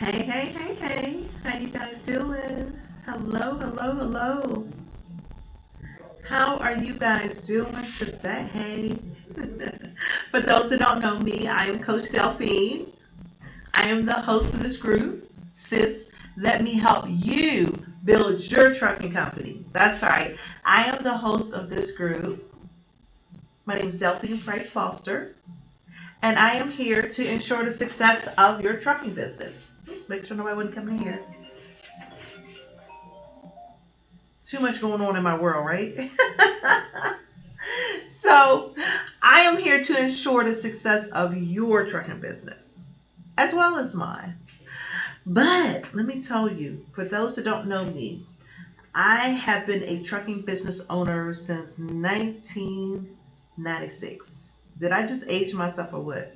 Hey, hey, hey, hey. How you guys doing? Hello, hello, hello. How are you guys doing today? For those that don't know me, I am Coach Delphine. I am the host of this group. Sis, let me help you build your trucking company. That's right. I am the host of this group. My name is Delphine Price Foster, and I am here to ensure the success of your trucking business. Make sure nobody wouldn't come in here. Too much going on in my world, right? So, I am here to ensure the success of your trucking business as well as mine. But let me tell you, for those that don't know me, I have been a trucking business owner since 1996. Did I just age myself or what?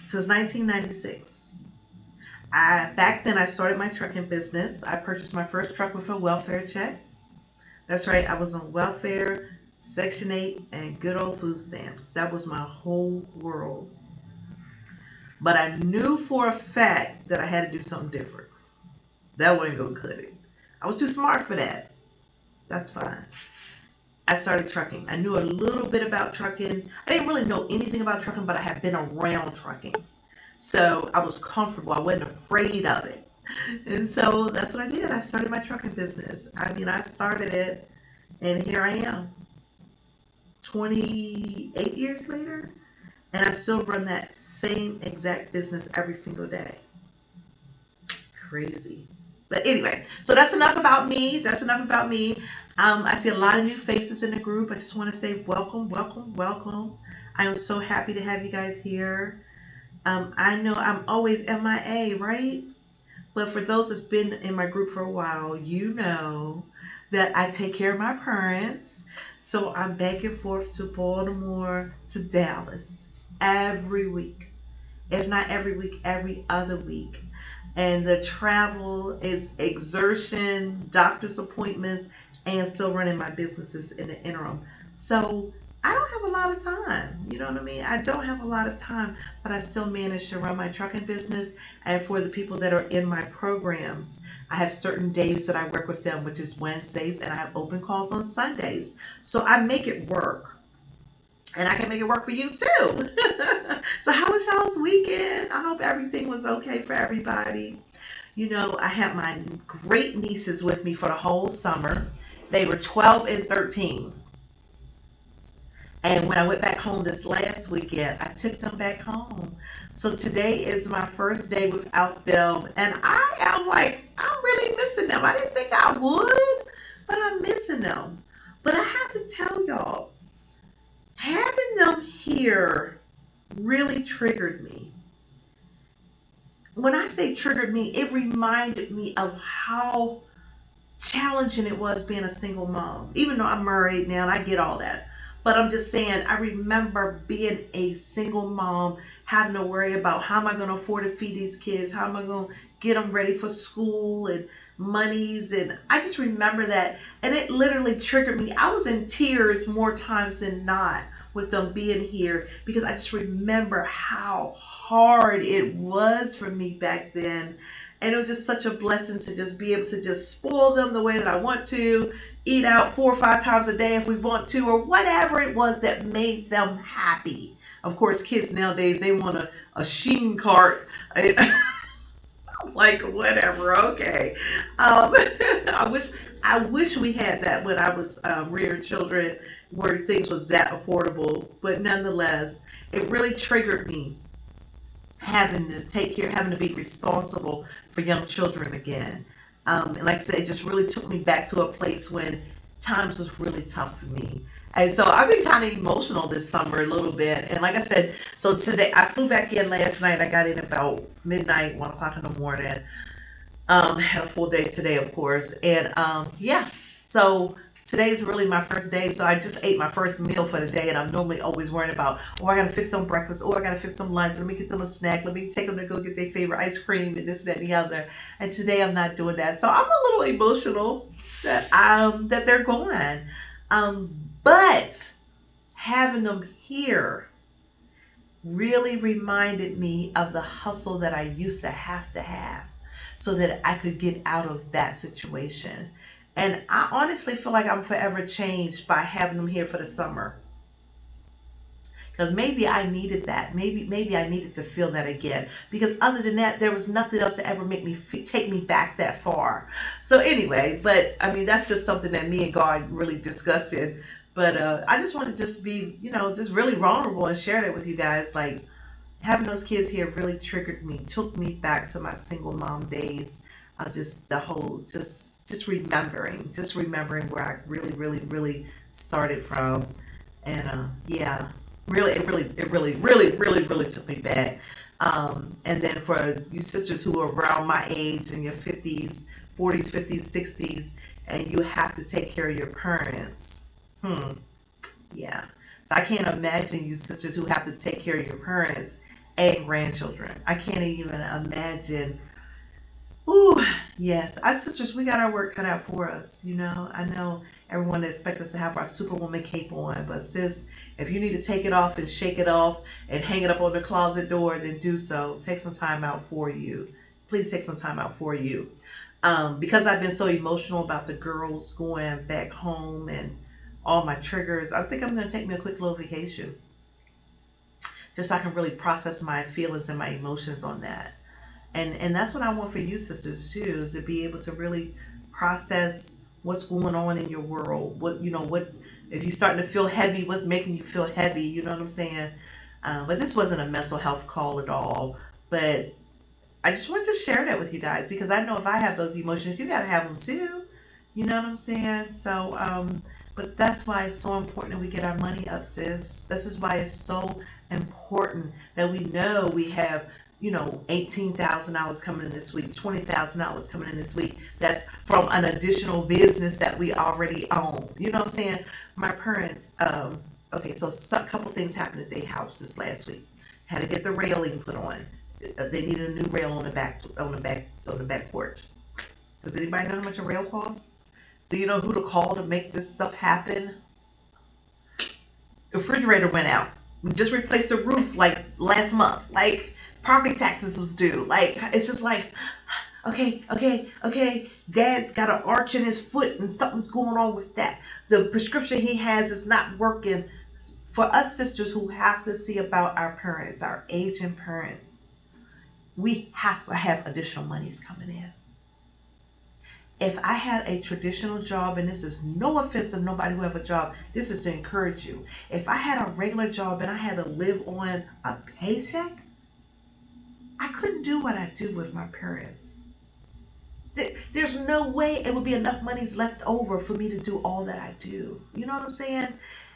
Since 1996. Back then, I started my trucking business. I purchased my first truck with a welfare check. That's right, I was on welfare, Section 8, and good old food stamps. That was my whole world. But I knew for a fact that I had to do something different. That wasn't going to cut it. I was too smart for that. That's fine. I started trucking. I knew a little bit about trucking. I didn't really know anything about trucking, but I had been around trucking. So I was comfortable. I wasn't afraid of it. And so that's what I did. I started my trucking business. I started it, and here I am, 28 years later, and I still run that same exact business every single day. Crazy. But anyway, so that's enough about me. I see a lot of new faces in the group. I just want to say welcome, welcome, welcome. I am so happy to have you guys here. I know I'm always MIA, right? But for those that's been in my group for a while, you know that I take care of my parents. So I'm back and forth to Baltimore to Dallas every week. If not every week, every other week. And the travel is exertion, doctor's appointments, and still running my businesses in the interim. So I don't have a lot of time. You know what I mean? I don't have a lot of time, but I still manage to run my trucking business. And for the people that are in my programs, I have certain days that I work with them, which is Wednesdays, and I have open calls on Sundays. So I make it work. And I can make it work for you too. So how was y'all's weekend? I hope everything was okay for everybody. You know, I had my great nieces with me for the whole summer. They were 12 and 13. And when I went back home this last weekend, I took them back home. So today is my first day without them. And I am like, I'm really missing them. I didn't think I would, but I'm missing them. But I have to tell y'all, having them here really triggered me. When I say triggered me, it reminded me of how challenging it was being a single mom. Even though I'm married now and I get all that. But I'm just saying, I remember being a single mom, having to worry about how am I going to afford to feed these kids? How am I going to get them ready for school and monies? And I just remember that. And it literally triggered me. I was in tears more times than not with them being here because I just remember how hard it was for me back then. And it was just such a blessing to just be able to just spoil them the way that I want to, eat out 4 or 5 times a day if we want to, or whatever it was that made them happy. Of course, kids nowadays, they want a Sheen cart. Like, whatever, okay. I wish we had that when I was rearing children where things was that affordable. But nonetheless, it really triggered me having to be responsible for young children again. And like I said, it just really took me back to a place when times was really tough for me. And so I've been kind of emotional this summer a little bit. And like I said, so today I flew back in last night. I got in about midnight, 1 o'clock in the morning. Had a full day today, of course. And yeah, so today's really my first day. So I just ate my first meal for the day. And I'm normally always worrying about, oh, I got to fix some breakfast. Oh, I got to fix some lunch. Let me get them a snack. Let me take them to go get their favorite ice cream and this, that, and the other. And today I'm not doing that. So I'm a little emotional that they're gone. But having them here really reminded me of the hustle that I used to have so that I could get out of that situation. And I honestly feel like I'm forever changed by having them here for the summer. Because maybe I needed that. Maybe I needed to feel that again. Because other than that, there was nothing else to ever make me take me back that far. So anyway, but I mean that's just something that me and God really discussing. But I just want to just be, just really vulnerable and share that with you guys. Like having those kids here really triggered me, took me back to my single mom days. Just the whole, just remembering where I really started from. And yeah. Really took me back. And then for you sisters who are around my age in your 50s, 40s, 50s, 60s, and you have to take care of your parents. Yeah. So I can't imagine you sisters who have to take care of your parents and grandchildren. I can't even imagine. Ooh, yes. Our sisters, we got our work cut out for us. I know everyone expects us to have our Superwoman cape on, but sis, if you need to take it off and shake it off and hang it up on the closet door, then do so. Take some time out for you. Please take some time out for you. Because I've been so emotional about the girls going back home and all my triggers, I think I'm going to take me a quick little vacation. Just so I can really process my feelings and my emotions on that. And that's what I want for you sisters too, is to be able to really process what's going on in your world. What's if you're starting to feel heavy, what's making you feel heavy, you know what I'm saying? But this wasn't a mental health call at all. But I just wanted to share that with you guys because I know if I have those emotions, you gotta have them too. You know what I'm saying? So, but that's why it's so important that we get our money up, sis. This is why it's so important that we know we have $18,000 coming in this week, $20,000 coming in this week. That's from an additional business that we already own. You know what I'm saying? My parents, okay, so a couple things happened at their house this last week. Had to get the railing put on. They needed a new rail on the back porch. Does anybody know how much a rail costs? Do you know who to call to make this stuff happen? The refrigerator went out. We just replaced the roof like last month. Like property taxes was due. Like it's just like, okay. Dad's got an arch in his foot and something's going on with that. The prescription he has is not working. For us sisters who have to see about our parents, our aging parents, we have to have additional monies coming in. If I had a traditional job, and this is no offense to nobody who have a job, this is to encourage you. If I had a regular job and I had to live on a paycheck, I couldn't do what I do with my parents. There's no way it would be enough monies left over for me to do all that I do. You know what I'm saying?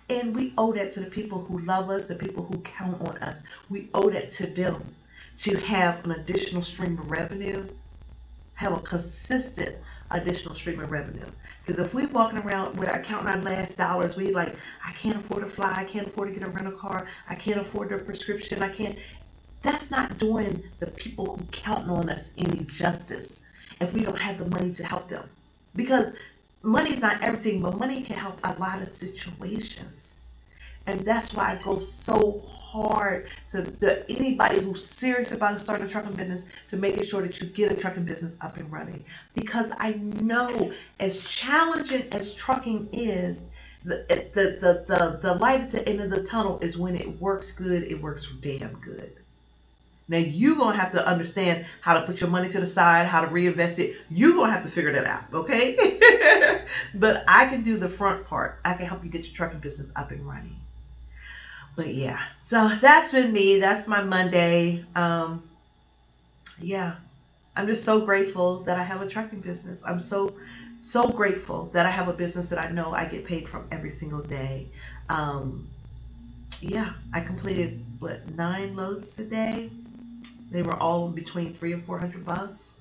And we owe that to the people who love us, the people who count on us. We owe that to them to have an additional stream of revenue, have a consistent additional stream of revenue. Because if we walking around with our counting our last dollars, we like, I can't afford to fly, I can't afford to get a rental car, I can't afford the prescription, I can't. That's not doing the people who count on us any justice if we don't have the money to help them. Because money's not everything, but money can help a lot of situations. And that's why I go so hard to anybody who's serious about starting a trucking business to making sure that you get a trucking business up and running. Because I know as challenging as trucking is, the light at the end of the tunnel is when it works good, it works damn good. Now you're going to have to understand how to put your money to the side, how to reinvest it. You're going to have to figure that out, okay? But I can do the front part. I can help you get your trucking business up and running. But yeah, so that's been me. That's my Monday. Yeah, I'm just so grateful that I have a trucking business. I'm so grateful that I have a business that I know I get paid from every single day. Yeah, I completed 9 loads today. They were all between $300 and $400.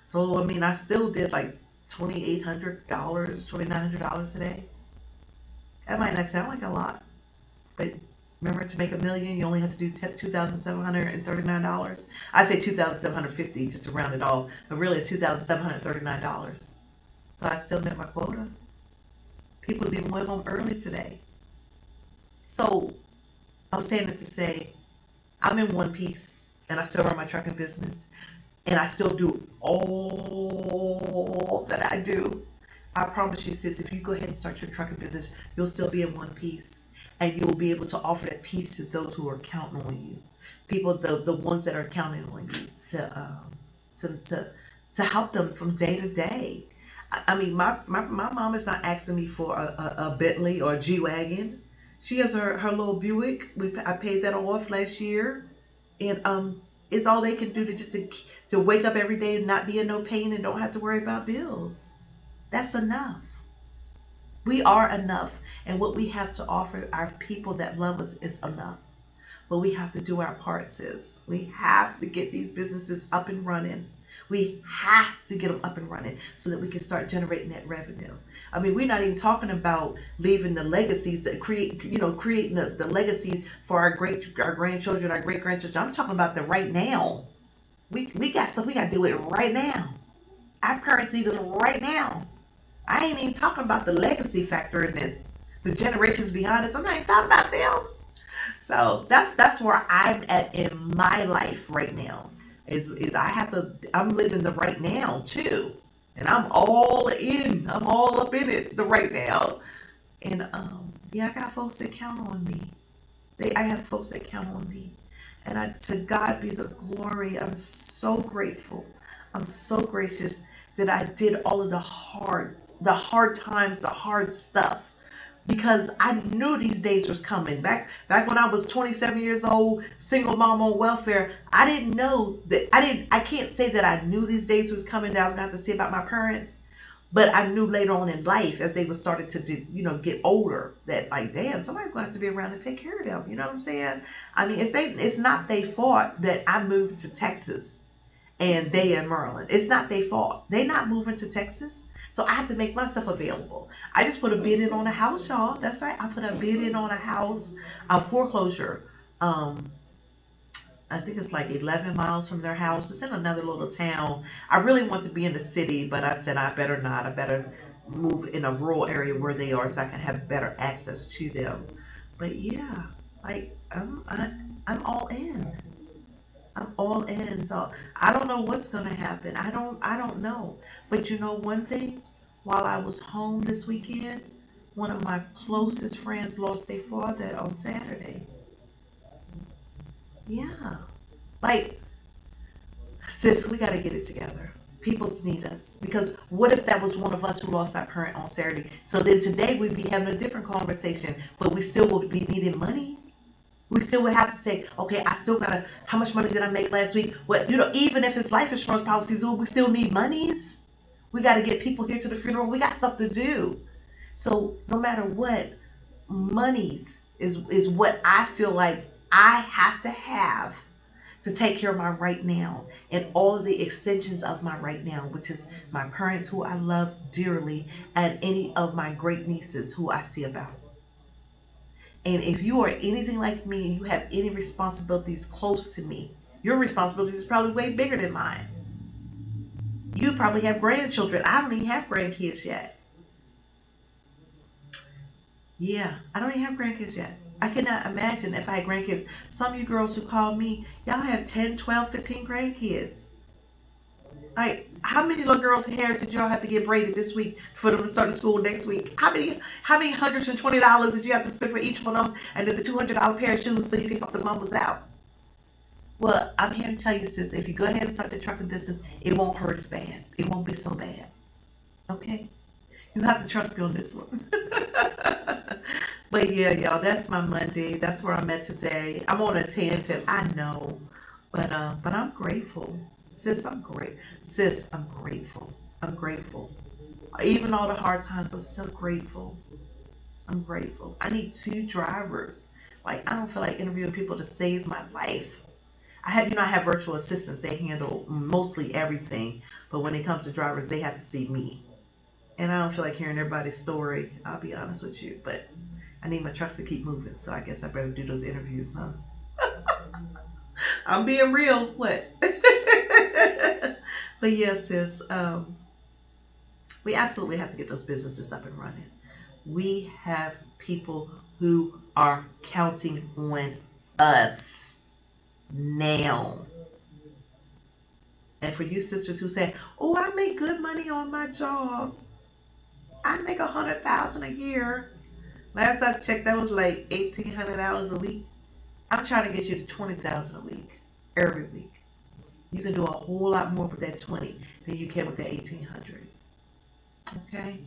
So I mean, I still did like $2,800, $2,900 today. That might not sound like a lot, but remember, to make $1 million, you only have to do $2,739. I say $2,750 just to round it off, but really it's $2,739. So I still met my quota. People's even went home early today. So I'm saying it to say, I'm in one piece, and I still run my trucking business, and I still do all that I do. I promise you, sis, if you go ahead and start your trucking business, you'll still be in one piece, and you'll be able to offer that peace to those who are counting on you, people, the ones that are counting on you to to to help them from day to day. I mean, my mom is not asking me for a Bentley or a G wagon. She has her little Buick. I paid that off last year, and it's all they can do to wake up every day and not be in no pain and don't have to worry about bills. That's enough. We are enough, and what we have to offer our people that love us is enough. But we have to do our part, sis. We have to get these businesses up and running. We have to get them up and running so that we can start generating that revenue. I mean, we're not even talking about leaving the legacies that creating the legacy for our grandchildren, our great grandchildren. I'm talking about the right now. We got stuff we got to do it right now. Our parents need us right now. I ain't even talking about the legacy factor in this. The generations behind us. I'm not even talking about them. So that's where I'm at in my life right now. Is I'm living the right now too. And I'm all in. I'm all up in it the right now. And I got folks that count on me. I have folks that count on me. And to God be the glory. I'm so grateful. I'm so gracious that I did all of the hard times, the hard stuff, because I knew these days was coming. Back when I was 27 years old, single mom on welfare, I didn't know that I can't say that I knew these days was coming that I was going to have to see about my parents, but I knew later on in life as they were started to get older that, like, damn, somebody's going to have to be around to take care of them. You know what I'm saying? I mean, it's not their fault that I moved to Texas and they in Maryland. It's not their fault. They're not moving to Texas. So I have to make myself available. I just put a bid in on a house, y'all. That's right. I put a bid in on a house, a foreclosure. I think it's like 11 miles from their house. It's in another little town. I really want to be in the city, but I said I better not. I better move in a rural area where they are so I can have better access to them. But yeah, like I'm all in. I'm all in. So I don't know what's gonna happen. I don't know. But you know one thing? While I was home this weekend, one of my closest friends lost their father on Saturday. Yeah. Like, sis, we gotta get it together. People need us. Because what if that was one of us who lost our parent on Saturday? So then today we'd be having a different conversation, but we still would be needing money. We still would have to say, okay, I still gotta, how much money did I make last week? What, even if it's life insurance policies, we still need monies. We gotta get people here to the funeral. We got stuff to do. So no matter what, monies is what I feel like I have to take care of my right now and all of the extensions of my right now, which is my parents who I love dearly and any of my great nieces who I see about. And if you are anything like me and you have any responsibilities close to me, your responsibilities is probably way bigger than mine. You probably have grandchildren. I don't even have grandkids yet. Yeah, I don't even have grandkids yet. I cannot imagine if I had grandkids. Some of you girls who call me, y'all have 10, 12, 15 grandkids. Like, how many little girls' hairs did y'all have to get braided this week for them to start school next week? How many $120 did you have to spend for each one of them? And then the $200 pair of shoes so you can help the mamas out? Well, I'm here to tell you, sis, if you go ahead and start the trucking business, it won't hurt as bad. It won't be so bad. Okay? You have to trust me on this one. But yeah, y'all, that's my Monday. That's where I'm at today. I'm on a tangent, I know. But I'm grateful. Sis, I'm great. Sis, I'm grateful. I'm grateful. Even all the hard times, I'm still grateful. I'm grateful. I need 2 drivers. Like, I don't feel like interviewing people to save my life. I have virtual assistants. They handle mostly everything. But when it comes to drivers, they have to see me. And I don't feel like hearing everybody's story. I'll be honest with you. But I need my trucks to keep moving. So I guess I better do those interviews, huh? I'm being real. What? But yes, sis, we absolutely have to get those businesses up and running. We have people who are counting on us. now. And for you sisters who say, "Oh, I make good money on my job. I make $100,000 a year." Last I checked, that was like $1,800 a week. I'm trying to get you to $20,000 a week, every week. You can do a whole lot more with that 20 than you can with that 1,800. Okay.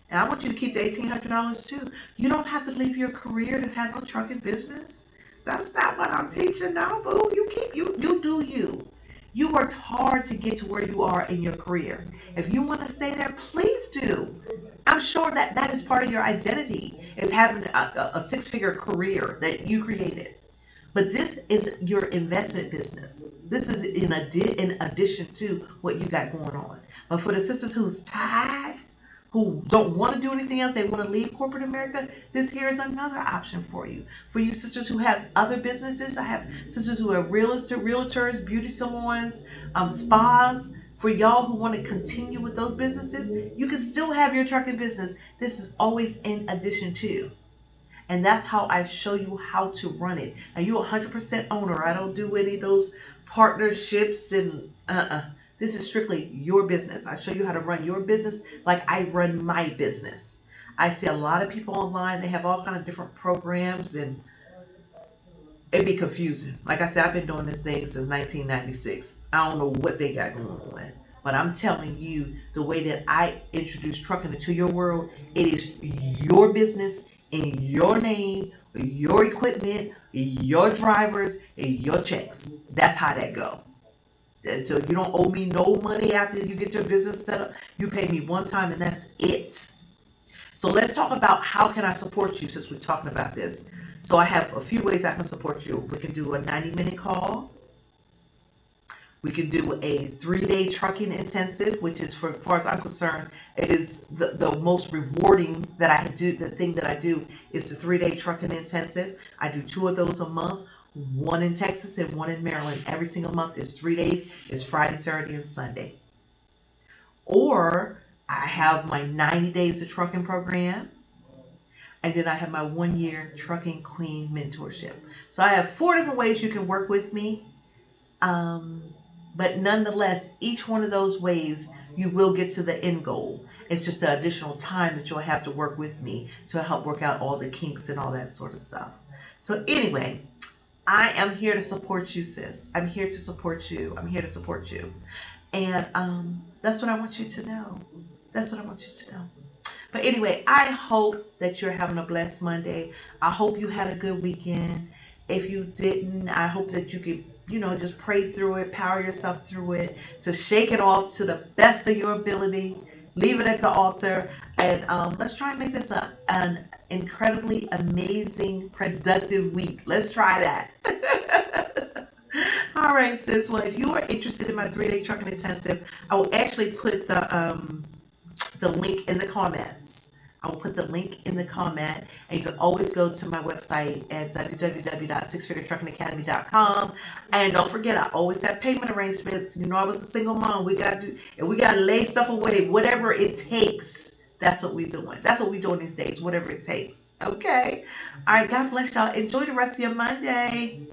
And I want you to keep the $1,800 too. You don't have to leave your career to have no trucking business. That's not what I'm teaching now, boo. You do you. You worked hard to get to where you are in your career. If you want to stay there, please do. I'm sure that that is part of your identity, is having a six-figure career that you created. But this is your investment business. This is in addition to what you got going on. But for the sisters who's tired, who don't want to do anything else, they want to leave corporate America, this here is another option for you. For you sisters who have other businesses, I have sisters who have realtors, beauty salons, spas. For y'all who want to continue with those businesses, you can still have your trucking business. This is always in addition to. And that's how I show you how to run it. And you're 100% owner. I don't do any of those partnerships and This is strictly your business. I show you how to run your business like I run my business. I see a lot of people online. They have all kind of different programs, and it'd be confusing. Like I said, I've been doing this thing since 1996. I don't know what they got going on. But I'm telling you, the way that I introduce trucking into your world, it is your business in your name, your equipment, your drivers, and your checks. That's how that go. So you don't owe me no money after you get your business set up. You pay me one time and that's it. So let's talk about how can I support you since we're talking about this. So I have a few ways I can support you. We can do a 90-minute call. We can do a 3-day trucking intensive, which is, for as far as I'm concerned, it is the most rewarding that I do. The thing that I do is the 3-day trucking intensive. I do 2 of those a month, one in Texas and one in Maryland. Every single month is 3 days. It's Friday, Saturday, and Sunday. Or I have my 90 days of trucking program. And then I have my 1-year Trucking Queen mentorship. So I have 4 different ways you can work with me. But nonetheless, each one of those ways, you will get to the end goal. It's just the additional time that you'll have to work with me to help work out all the kinks and all that sort of stuff. So anyway, I am here to support you, sis. I'm here to support you. I'm here to support you. And that's what I want you to know. That's what I want you to know. But anyway, I hope that you're having a blessed Monday. I hope you had a good weekend. If you didn't, I hope that you could, just pray through it, power yourself through it, to shake it off to the best of your ability. Leave it at the altar, and let's try and make this an incredibly amazing, productive week. Let's try that. All right, sis. Well, if you are interested in my 3-day trucking intensive, I will actually put the link in the comments. I will put the link in the comment, and you can always go to my website at www.sixfiguretruckingacademy.com. And don't forget, I always have payment arrangements. I was a single mom. We got to lay stuff away, whatever it takes. That's what we're doing. That's what we're doing these days, whatever it takes. Okay. All right. God bless y'all. Enjoy the rest of your Monday.